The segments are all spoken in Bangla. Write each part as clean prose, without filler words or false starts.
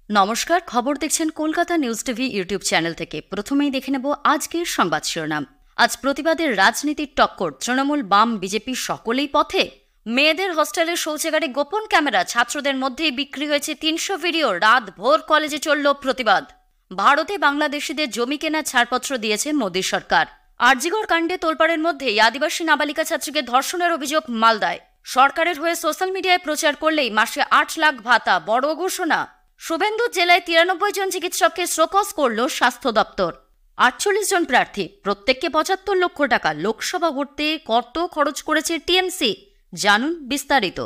নমস্কার, খবর দেখছেন Kolkata news TV YouTube channel থেকে। প্রথমেই দেখে নেব আজকের সংবাদ শিরোনাম। আজ প্রতিবাদের রাজনীতির টক্কর, তৃণমূল, বাম, বিজেপি সকলেই পথে। মেয়েদের হস্টেলের শৌচাগারে গোপন ক্যামেরা, ছাত্রদের মধ্যেই বিক্রি হয়েছে 300 ভিডিও। রাত ভোর কলেজে চলল প্রতিবাদ। ভারতে বাংলাদেশিদের জমি কেনার ছাড়পত্র দিয়েছে মোদী সরকার। আরজিকর কাণ্ডে তোলপাড়ের মধ্যেই আদিবাসী নাবালিকা ছাত্রীকে ধর্ষণের অভিযোগ মালদায়। সরকারের হয়ে সোশ্যাল মিডিয়ায় প্রচার করলেই মাসে 8 লাখ ভাতা, বড় ঘোষণা। শুভেন্দু জেলায় 93 জন চিকিৎসককে শোকজ করল স্বাস্থ্য দপ্তর। 48 জন প্রার্থী, প্রত্যেককে 75 লক্ষ টাকা। লোকসভা ভোটে কত খরচ করেছে টিএমসি, জানুন বিস্তারিত।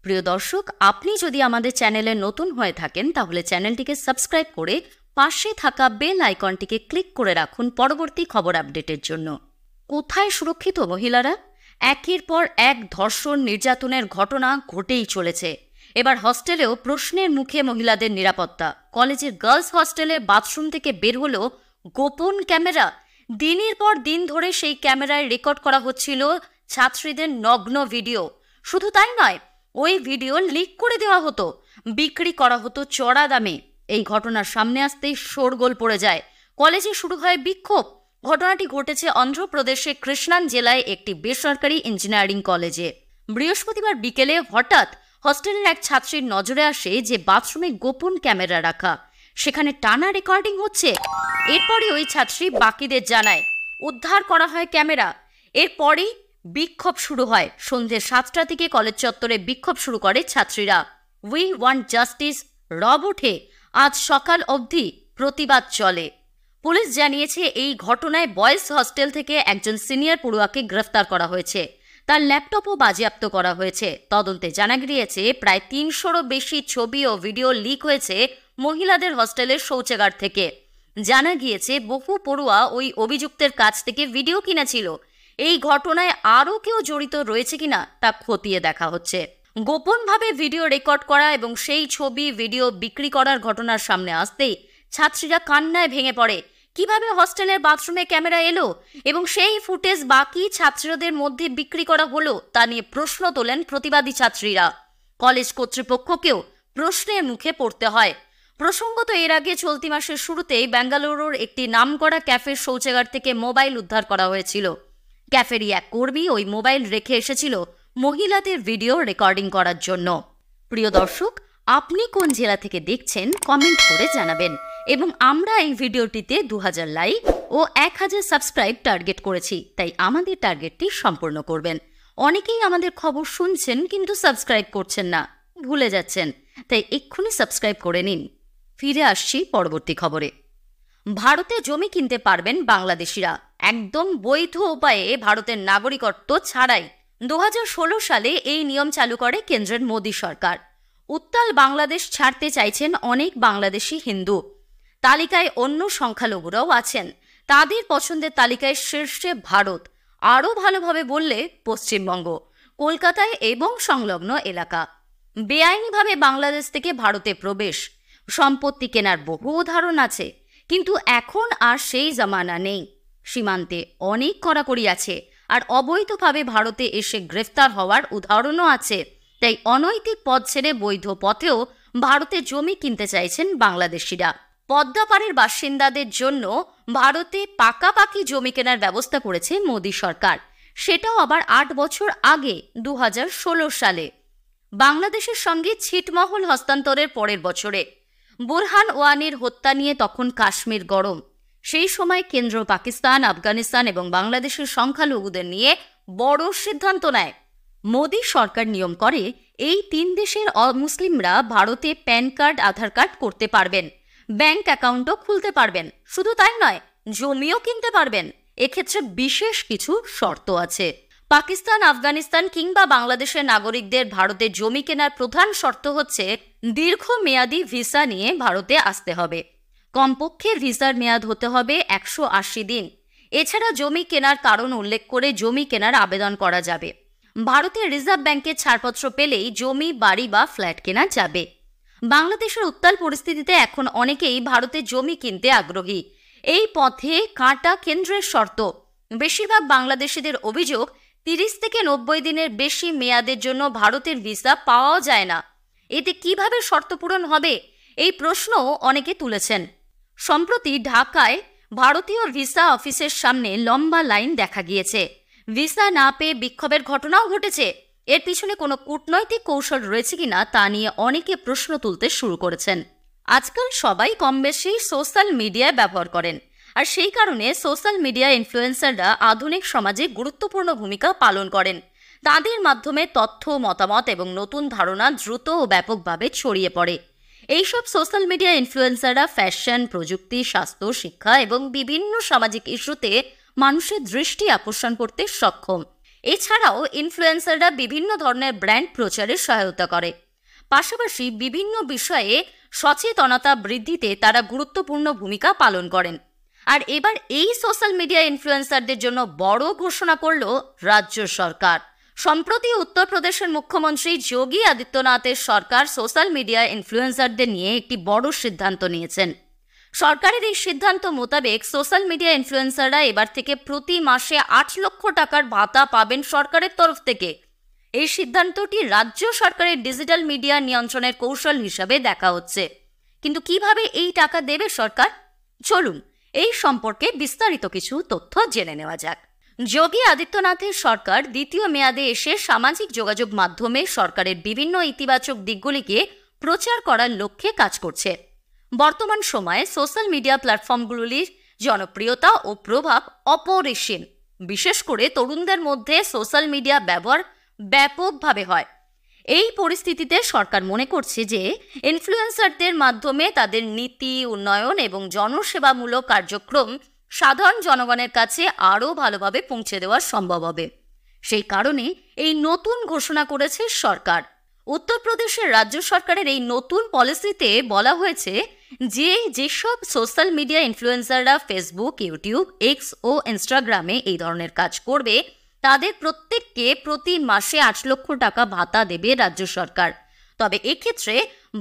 প্রিয় দর্শক, আপনি যদি আমাদের চ্যানেলে নতুন হয়ে থাকেন তাহলে চ্যানেলটিকে সাবস্ক্রাইব করে পাশে থাকা বেল আইকনটিকে ক্লিক করে রাখুন পরবর্তী খবর আপডেটের জন্য। কোথায় সুরক্ষিত মহিলারা? একের পর এক ধর্ষণ, নির্যাতনের ঘটনা ঘটেই চলেছে। এবার হস্টেলেও প্রশ্নের মুখে মহিলাদের নিরাপত্তা। কলেজের গার্লস হস্টেলের বাথরুম থেকে বের হলো গোপন ক্যামেরা। দিনের পর দিন ধরে সেই ক্যামেরায় রেকর্ড করা হচ্ছিল ছাত্রীদের নগ্ন ভিডিও। শুধু তাই নয়, ওই ভিডিও লিক করে দেওয়া হতো, বিক্রি করা হতো চড়া দামে। এই ঘটনার সামনে আসতেই শোরগোল পড়ে যায়। কলেজে শুরু হয় বিক্ষোভ। ঘটনাটি ঘটেছে অন্ধ্রপ্রদেশে কৃষ্ণান জেলায় একটি বেসরকারি ইঞ্জিনিয়ারিং কলেজে। বৃহস্পতিবার বিকেলে হঠাৎ হস্টেলের এক ছাত্রীর নজরে আসে যে বাথরুমে গোপন ক্যামেরা রাখা, সেখানে টানা রেকর্ডিং হচ্ছে। এরপরই ওই ছাত্রী বাকিদের জানায়, উদ্ধার করা হয় ক্যামেরা। এরপরই বিক্ষোভ শুরু হয়। সন্ধ্যে 7টা থেকে কলেজ চত্বরে বিক্ষোভ শুরু করে ছাত্রীরা। উই ওয়ান্ট জাস্টিস রব ওঠে। আজ সকাল অবধি প্রতিবাদ চলে। পুলিশ জানিয়েছে, এই ঘটনায় বয়েজ হস্টেল থেকে একজন সিনিয়র পড়ুয়াকে গ্রেফতার করা হয়েছে। তার ল্যাপটপও বাজেয়াপ্ত করা হয়েছে। তদন্তে জানা গিয়েছে প্রায় 300রও বেশি ছবি ও ভিডিও লিক হয়েছে মহিলাদের হস্টেলের শৌচাগার থেকে। জানা গিয়েছে বহু পড়ুয়া ওই অভিযুক্তের কাছ থেকে ভিডিও কিনেছিল। এই ঘটনায় আরও কেউ জড়িত রয়েছে কিনা তা খতিয়ে দেখা হচ্ছে। গোপনভাবে ভিডিও রেকর্ড করা এবং সেই ছবি ভিডিও বিক্রি করার ঘটনার সামনে আসতেই ছাত্রীরা কান্নায় ভেঙে পড়ে। কিভাবে হস্টেলের বাথরুমে ক্যামেরা এলো এবং সেই ফুটেজ বাকি ছাত্রীদের মধ্যে বিক্রি করা হলো তা নিয়ে প্রশ্ন তোলেন প্রতিবাদী ছাত্রীরা। কলেজ কর্তৃপক্ষকেও প্রশ্নের মুখে পড়তে হয়। প্রসঙ্গত, এর আগে চলতি মাসের শুরুতেই বেঙ্গালুরুর একটি নামকরা ক্যাফের শৌচাগার থেকে মোবাইল উদ্ধার করা হয়েছিল। ক্যাফেরই এক কর্মী ওই মোবাইল রেখে এসেছিল মহিলাদের ভিডিও রেকর্ডিং করার জন্য। প্রিয় দর্শক, আপনি কোন জেলা থেকে দেখছেন কমেন্ট করে জানাবেন। এবং আমরা এই ভিডিওটিতে 2000 লাইক ও 1000 সাবস্ক্রাইব টার্গেট করেছি, তাই আমাদের টার্গেটটি সম্পূর্ণ করবেন। অনেকেই আমাদের খবর শুনছেন কিন্তু সাবস্ক্রাইব করছেন না, ভুলে যাচ্ছেন, তাই এক্ষুনি সাবস্ক্রাইব করে নিন। ফিরে আসছি পরবর্তী খবরে। ভারতে জমি কিনতে পারবেন বাংলাদেশিরা, একদম বৈধ উপায়ে, ভারতের নাগরিকত্ব ছাড়াই। 2016 সালে এই নিয়ম চালু করে কেন্দ্রের মোদী সরকার। উত্তাল বাংলাদেশ ছাড়তে চাইছেন অনেক বাংলাদেশি হিন্দু। তালিকায় অন্য সংখ্যালঘুরাও আছেন। তাদের পছন্দের তালিকায় শীর্ষে ভারত, আরও ভালোভাবে বললে পশ্চিমবঙ্গ, কলকাতায় এবং সংলগ্ন এলাকা। বেআইনিভাবে বাংলাদেশ থেকে ভারতে প্রবেশ, সম্পত্তি কেনার বহু উদাহরণ আছে, কিন্তু এখন আর সেই জামানা নেই। সীমান্তে অনেক কড়াকড়ি আছে, আর অবৈধভাবে ভারতে এসে গ্রেফতার হওয়ার উদাহরণও আছে। তাই অনৈতিক পথ ছেড়ে বৈধ পথেও ভারতে জমি কিনতে চাইছেন বাংলাদেশিরা। পদ্মাপাড়ের বাসিন্দাদের জন্য ভারতে পাকাপাকি জমি কেনার ব্যবস্থা করেছে মোদী সরকার, সেটাও আবার 8 বছর আগে 2016 সালে। বাংলাদেশের সঙ্গে ছিটমহল হস্তান্তরের পরের বছরে বুরহান ওয়ানির হত্যা নিয়ে তখন কাশ্মীর গরম। সেই সময় কেন্দ্র পাকিস্তান, আফগানিস্তান এবং বাংলাদেশের সংখ্যালঘুদের নিয়ে বড় সিদ্ধান্ত নেয়। মোদী সরকার নিয়ম করে এই 3 দেশের অমুসলিমরা ভারতে প্যান কার্ড, আধার কার্ড করতে পারবেন, ব্যাংক অ্যাকাউন্টও খুলতে পারবেন। শুধু তাই নয়, জমিও কিনতে পারবেন। এক্ষেত্রে বিশেষ কিছু শর্ত আছে। পাকিস্তান, আফগানিস্তান কিংবা বাংলাদেশের নাগরিকদের ভারতে জমি কেনার প্রধান শর্ত হচ্ছে দীর্ঘমেয়াদী ভিসা নিয়ে ভারতে আসতে হবে। কমপক্ষে ভিসার মেয়াদ হতে হবে 180 দিন। এছাড়া জমি কেনার কারণ উল্লেখ করে জমি কেনার আবেদন করা যাবে। ভারতের রিজার্ভ ব্যাংকের ছাড়পত্র পেলেই জমি, বাড়ি বা ফ্ল্যাট কেনা যাবে। বাংলাদেশের উত্তাল পরিস্থিতিতে এখন অনেকেই ভারতে জমি কিনতে আগ্রহী। এই পথে কাঁটা কেন্দ্রের শর্ত। বেশিরভাগ বাংলাদেশিদের অভিযোগ, 30 থেকে 90 দিনের বেশি মেয়াদের জন্য ভারতের ভিসা পাওয়া যায় না। এতে কিভাবে শর্ত পূরণ হবে? এই প্রশ্ন অনেকে তুলেছেন। সম্প্রতি ঢাকায় ভারতীয় ভিসা অফিসের সামনে লম্বা লাইন দেখা গিয়েছে। ভিসা না পেয়ে বিক্ষোভের ঘটনাও ঘটেছে। এর পিছনে কোনো কূটনৈতিক কৌশল রয়েছে কিনা তা নিয়ে অনেকে প্রশ্ন তুলতে শুরু করেছেন। আজকাল সবাই কম বেশি সোশ্যাল মিডিয়া ব্যবহার করেন, আর সেই কারণে সোশ্যাল মিডিয়া ইনফ্লুয়েন্সাররা আধুনিক সমাজে গুরুত্বপূর্ণ ভূমিকা পালন করেন। তাদের মাধ্যমে তথ্য, মতামত এবং নতুন ধারণা দ্রুত ও ব্যাপকভাবে ছড়িয়ে পড়ে। এইসব সোশ্যাল মিডিয়া ইনফ্লুয়েন্সাররা ফ্যাশন, প্রযুক্তি, স্বাস্থ্য, শিক্ষা এবং বিভিন্ন সামাজিক ইস্যুতে মানুষের দৃষ্টি আকর্ষণ করতে সক্ষম। এছাড়াও ইনফ্লুয়েন্সাররা বিভিন্ন ধরনের ব্র্যান্ড প্রচারে সহায়তা করে। পাশাপাশি বিভিন্ন বিষয়ে সচেতনতা বৃদ্ধিতে তারা গুরুত্বপূর্ণ ভূমিকা পালন করেন। আর এবার এই সোশ্যাল মিডিয়া ইনফ্লুয়েন্সারদের জন্য বড় ঘোষণা করল রাজ্য সরকার। সম্প্রতি উত্তরপ্রদেশের মুখ্যমন্ত্রী যোগী আদিত্যনাথের সরকার সোশ্যাল মিডিয়া ইনফ্লুয়েন্সারদের নিয়ে একটি বড় সিদ্ধান্ত নিয়েছেন। সরকারের এই সিদ্ধান্ত মোতাবেক সোশ্যাল মিডিয়া ইনফ্লুয়েন্সাররা এবার থেকে প্রতি মাসে 8 লক্ষ টাকার ভাতা পাবেন সরকারের তরফ থেকে। এই সিদ্ধান্তটি রাজ্য সরকারের ডিজিটাল মিডিয়া নিয়ন্ত্রণের কৌশল হিসাবে দেখা হচ্ছে। কিন্তু কিভাবে এই টাকা দেবে সরকার? চলুন এই সম্পর্কে বিস্তারিত কিছু তথ্য জেনে নেওয়া যাক। যোগী আদিত্যনাথের সরকার দ্বিতীয় মেয়াদে এসে সামাজিক যোগাযোগ মাধ্যমে সরকারের বিভিন্ন ইতিবাচক দিকগুলিকে প্রচার করার লক্ষ্যে কাজ করছে। বর্তমান সময়ে সোশ্যাল মিডিয়া প্ল্যাটফর্মগুলির জনপ্রিয়তা ও প্রভাব অপরিসীম। বিশেষ করে তরুণদের মধ্যে সোশ্যাল মিডিয়া ব্যবহার ব্যাপকভাবে হয়। এই পরিস্থিতিতে সরকার মনে করছে যে ইনফ্লুয়েন্সারদের মাধ্যমে তাদের নীতি, উন্নয়ন এবং জনসেবামূলক কার্যক্রম সাধারণ জনগণের কাছে আরও ভালোভাবে পৌঁছে দেওয়া সম্ভব হবে। সেই কারণে এই নতুন ঘোষণা করেছে সরকার। উত্তরপ্রদেশের রাজ্য সরকারের এই নতুন পলিসিতে বলা হয়েছে যে যেসব সোশ্যাল মিডিয়া ইনফ্লুয়েন্সাররা ফেসবুক, ইউটিউব, এক্স ও ইনস্টাগ্রামে এই ধরনের কাজ করবে তাদের প্রত্যেককে প্রতি মাসে 8 লক্ষ টাকা ভাতা দেবে রাজ্য সরকার। তবে এক্ষেত্রে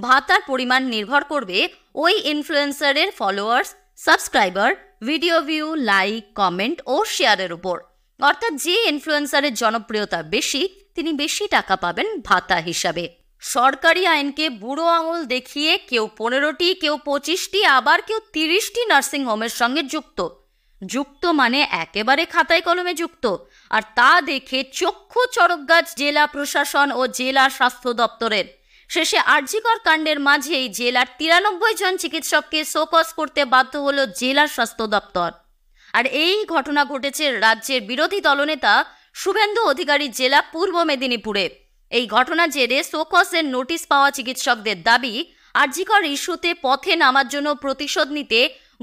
ভাতার পরিমাণ নির্ভর করবে ওই ইনফ্লুয়েন্সারের followers, subscriber, video view, like, comment ও শেয়ারের উপর। অর্থাৎ যে ইনফ্লুয়েন্সারের জনপ্রিয়তা বেশি তিনি বেশি টাকা পাবেন ভাতা হিসাবে। সরকারি আইনকে বুড়ো আঙুল দেখিয়ে কেউ 15টি, কেউ 25টি, আবার কেউ 30টি নার্সিং হোমের সঙ্গে যুক্ত মানে একেবারে খাতায় কলমে যুক্ত। আর তা দেখে চক্ষু চড়কগাছ জেলা প্রশাসন ও জেলা স্বাস্থ্য দপ্তরের। শেষে আরজিকর কাণ্ডের মাঝেই জেলার 93 জন চিকিৎসককে শোকজ করতে বাধ্য হলো জেলা স্বাস্থ্য দপ্তর। আর এই ঘটনা ঘটেছে রাজ্যের বিরোধী দলনেতা শুভেন্দু অধিকারীর জেলা পূর্ব মেদিনীপুরে। এই ঘটনার জেরে শোকজের নোটিশ পাওয়া চিকিৎসকদের দাবি, আরজিকর ইস্যুতে পথে নামার জন্য প্রতিশোধ নিতে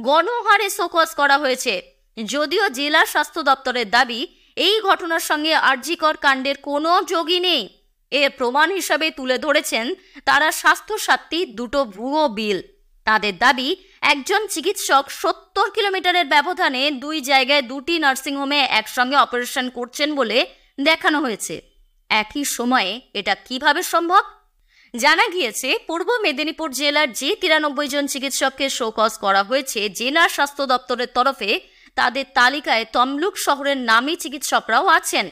গণহারে শোকজ করা হয়েছে। যদিও জেলা স্বাস্থ্য দপ্তরের দাবি এই ঘটনার সঙ্গে আরজিকর কাণ্ডের কোনো যোগই নেই। এর প্রমাণ হিসাবে তুলে ধরেছেন তারা স্বাস্থ্যসাথী দুটো ভুয়ো বিল। তাদের দাবি, একজন চিকিৎসক 70 কিলোমিটারের ব্যবধানে 2 জায়গায় 2টি নার্সিংহোমে একসঙ্গে অপারেশন করছেন বলে দেখানো হয়েছে। একই সময়ে এটা কিভাবে সম্ভব? জানা গিয়েছে পূর্ব মেদিনীপুর জেলার যে 93 জন চিকিৎসককে শোকজ করা হয়েছে জেলা স্বাস্থ্য দপ্তরের তরফে, তাদের তালিকায় তমলুক শহরের নামী চিকিৎসকরাও আছেন।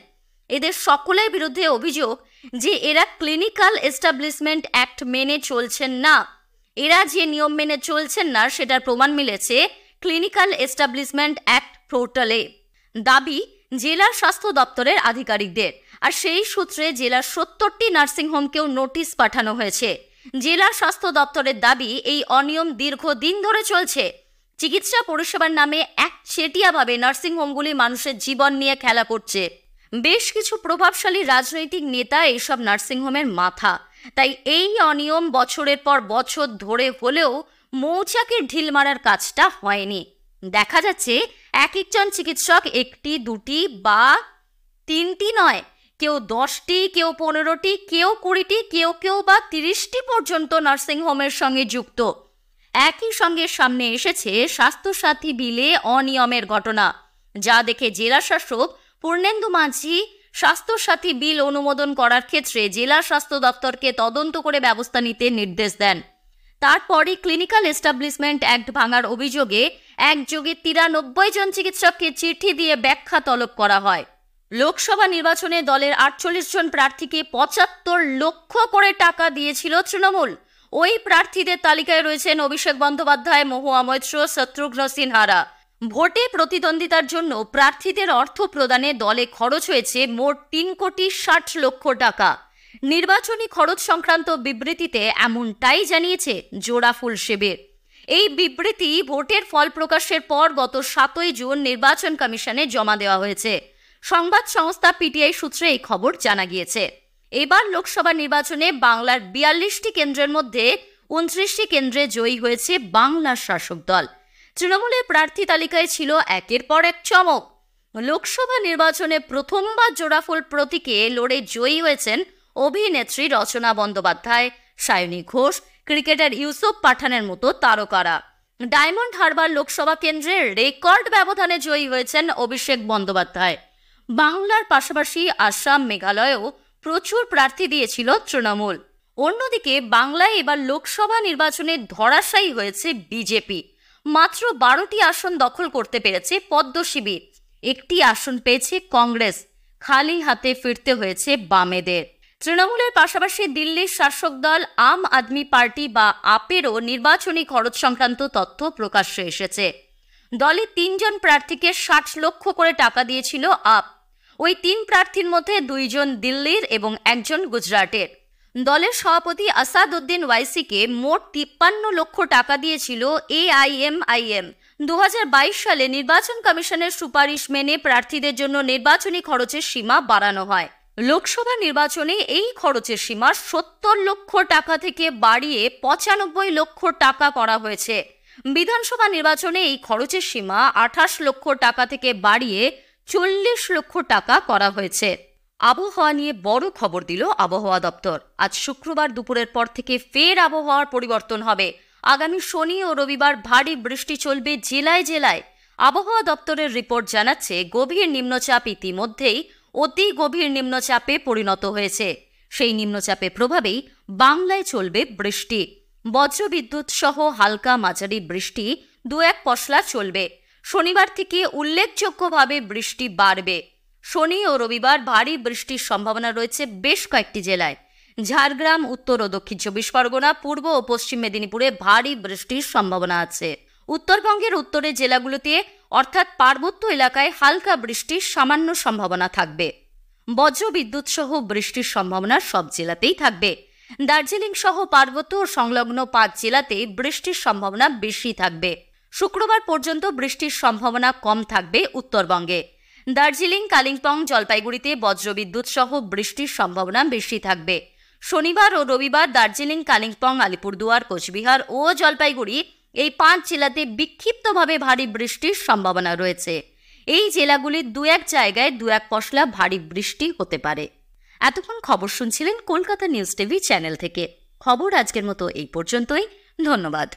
এদের সকলের বিরুদ্ধে অভিযোগ যে এরা ক্লিনিক্যাল এস্টাবলিশমেন্ট অ্যাক্ট মেনে চলছেন না। এরা যে নিয়ম মেনে চলছেন না সেটার প্রমাণ মিলেছে ক্লিনিক্যাল এস্টাবলিশমেন্ট অ্যাক্ট পোর্টালে। দাবি জেলা স্বাস্থ্য দপ্তরের আধিকারিকদের। আর সেই সূত্রে জেলার 70টি নার্সিংহোমকেও নোটিশ পাঠানো হয়েছে। জেলা স্বাস্থ্য দপ্তরের দাবি, এই অনিয়ম দীর্ঘদিন ধরে চলছে। চিকিৎসা পরিষেবার নামে একচেটিয়াভাবে নার্সিংহোমগুলি মানুষের জীবন নিয়ে খেলা করছে। বেশ কিছু প্রভাবশালী রাজনৈতিক নেতা এইসব নার্সিংহোমের মাথা। তাই এই অনিয়ম বছরের পর বছর ধরে হলেও মৌচাকের ঢিল মারার কাজটা হয়নি। দেখা যাচ্ছে এক একজন চিকিৎসক 1টি, 2টি বা 3টি নয়, কেউ 10টি, কেউ 15টি, কেউ 20টি, কেউ বা 30টি পর্যন্ত নার্সিংহোমের সঙ্গে যুক্ত। একই সঙ্গে সামনে এসেছে স্বাস্থ্যসাথী বিলে অনিয়মের ঘটনা, যা দেখে জেলা শাসক পূর্ণেন্দু মাঝি স্বাস্থ্যসাথী বিল অনুমোদন করার ক্ষেত্রে জেলা স্বাস্থ্য দপ্তরকে তদন্ত করে ব্যবস্থা নিতে নির্দেশ দেন। তারপরই ক্লিনিক্যাল এস্টাবলিশমেন্ট অ্যাক্ট ভাঙার অভিযোগে একযোগে 93 জন চিকিৎসককে চিঠি দিয়ে ব্যাখ্যা তলব করা হয়। লোকসভা নির্বাচনে দলের 48 জন প্রার্থীকে 75 লক্ষ করে টাকা দিয়েছিল তৃণমূল। ওই প্রার্থীদের তালিকায় রয়েছেন অভিষেক বন্দ্যোপাধ্যায়, মহুয়া মৈত্র, শত্রুঘ্ন সিনহারা। ভোটে প্রতিদ্বন্দ্বিতার জন্য প্রার্থীদের অর্থ প্রদানে দলে খরচ হয়েছে মোট 3,60,00,000 টাকা। নির্বাচনী খরচ সংক্রান্ত বিবৃতিতে এমনটাই জানিয়েছে জোড়াফুল শিবির। এই বিবৃতি ভোটের ফল প্রকাশের পর গত 7 জুন নির্বাচন কমিশনে জমা দেওয়া হয়েছে। সংবাদ সংস্থা পিটিআই সূত্রে এই খবর জানা গিয়েছে। এবার লোকসভা নির্বাচনে বাংলার 42টি কেন্দ্রের মধ্যে 29টি কেন্দ্রে জয়ী হয়েছে বাংলার শাসক দল। তৃণমূলের প্রার্থী তালিকায় ছিল একের পর এক চমক। লোকসভা নির্বাচনে প্রথমবার জোড়াফুল প্রতীকে লড়ে জয়ী হয়েছেন অভিনেত্রী রচনা বন্দ্যোপাধ্যায়, সায়নী ঘোষ, ক্রিকেটার ইউসুফ পাঠানের মতো তারকারা। ডায়মন্ড হারবার লোকসভা কেন্দ্রে রেকর্ড ব্যবধানে জয়ী হয়েছেন অভিষেক বন্দ্যোপাধ্যায়। বাংলার পাশাপাশি আসাম, মেঘালয়েও প্রচুর প্রার্থী দিয়েছিল তৃণমূল। অন্যদিকে বাংলায় এবার লোকসভা নির্বাচনে ধরাশায়ী হয়েছে বিজেপি। মাত্র 12টি আসন দখল করতে পেরেছে পদ্ম শিবির। একটি আসন পেয়েছে কংগ্রেস। খালি হাতে ফিরতে হয়েছে বামেদের। তৃণমূলের পাশাপাশি দিল্লির শাসক দল আম আদমি পার্টি বা আপেরও নির্বাচনী খরচ সংক্রান্ত তথ্য প্রকাশ্যে এসেছে। দলে 3 জন প্রার্থীকে 60 লক্ষ করে টাকা দিয়েছিল আপ। ওই 3 প্রার্থীর মধ্যে 2 জন দিল্লির এবং 1 জন গুজরাটের। দলের সভাপতি আসাদউদ্দিন ওয়াইসিকে মোট 53 লক্ষ টাকা দিয়েছিল এআইএমআইএম। 2022 সালে নির্বাচন কমিশনের সুপারিশ মেনে প্রার্থীদের জন্য নির্বাচনী খরচের সীমা বাড়ানো হয়। লোকসভা নির্বাচনে এই খরচের সীমা 70 লক্ষ টাকা থেকে বাড়িয়ে 95 লক্ষ টাকা করা হয়েছে। বিধানসভা নির্বাচনে এই খরচের সীমা 28 লক্ষ টাকা থেকে বাড়িয়ে 40 লক্ষ টাকা করা হয়েছে। আবহাওয়া নিয়ে বড় খবর দিল আবহাওয়া দপ্তর। আজ শুক্রবার দুপুরের পর থেকে ফের আবহাওয়ার পরিবর্তন হবে। আগামী শনি ও রবিবার ভারী বৃষ্টি চলবে জেলায় জেলায়। আবহাওয়া দপ্তরের রিপোর্ট জানাচ্ছে গভীর নিম্নচাপ ইতিমধ্যেই অতি গভীর নিম্নচাপে পরিণত হয়েছে। সেই নিম্নচাপের প্রভাবেই বাংলায় চলবে বৃষ্টি। বজ্রবিদ্যুৎ সহ হালকা মাঝারি বৃষ্টি 2-1 পশলা চলবে। শনিবার থেকে উল্লেখযোগ্যভাবে বৃষ্টি বাড়বে। শনি ও রবিবার ভারী বৃষ্টির সম্ভাবনা রয়েছে বেশ কয়েকটি জেলায়। ঝাড়গ্রাম, উত্তর ও দক্ষিণ 24 পরগনা, পূর্ব ও পশ্চিম মেদিনীপুরে ভারী বৃষ্টির সম্ভাবনা আছে। উত্তরবঙ্গের উত্তরের জেলাগুলোতে অর্থাৎ পার্বত্য এলাকায় হালকা বৃষ্টির সামান্য সম্ভাবনা থাকবে। বজ্রবিদ্যুৎ সহ বৃষ্টির সম্ভাবনা সব জেলাতেই থাকবে। দার্জিলিং সহ পার্বত্য ও সংলগ্ন 5 জেলাতে বৃষ্টির সম্ভাবনা বেশি থাকবে। শুক্রবার পর্যন্ত বৃষ্টির সম্ভাবনা কম থাকবে উত্তরবঙ্গে। দার্জিলিং, কালিম্পং, জলপাইগুড়িতে বজ্রবিদ্যুৎ সহ বৃষ্টির সম্ভাবনা বেশি থাকবে। শনিবার ও রবিবার দার্জিলিং, কালিম্পং, আলিপুরদুয়ার, কোচবিহার ও জলপাইগুড়ি এই 5 জেলাতে বিক্ষিপ্তভাবে ভারী বৃষ্টির সম্ভাবনা রয়েছে। এই জেলাগুলির 2-1 জায়গায় 2-1 পশলা ভারী বৃষ্টি হতে পারে। এতক্ষণ খবর শুনছিলেন কলকাতা নিউজ টিভি চ্যানেল থেকে। খবর আজকের মতো এই পর্যন্তই। ধন্যবাদ।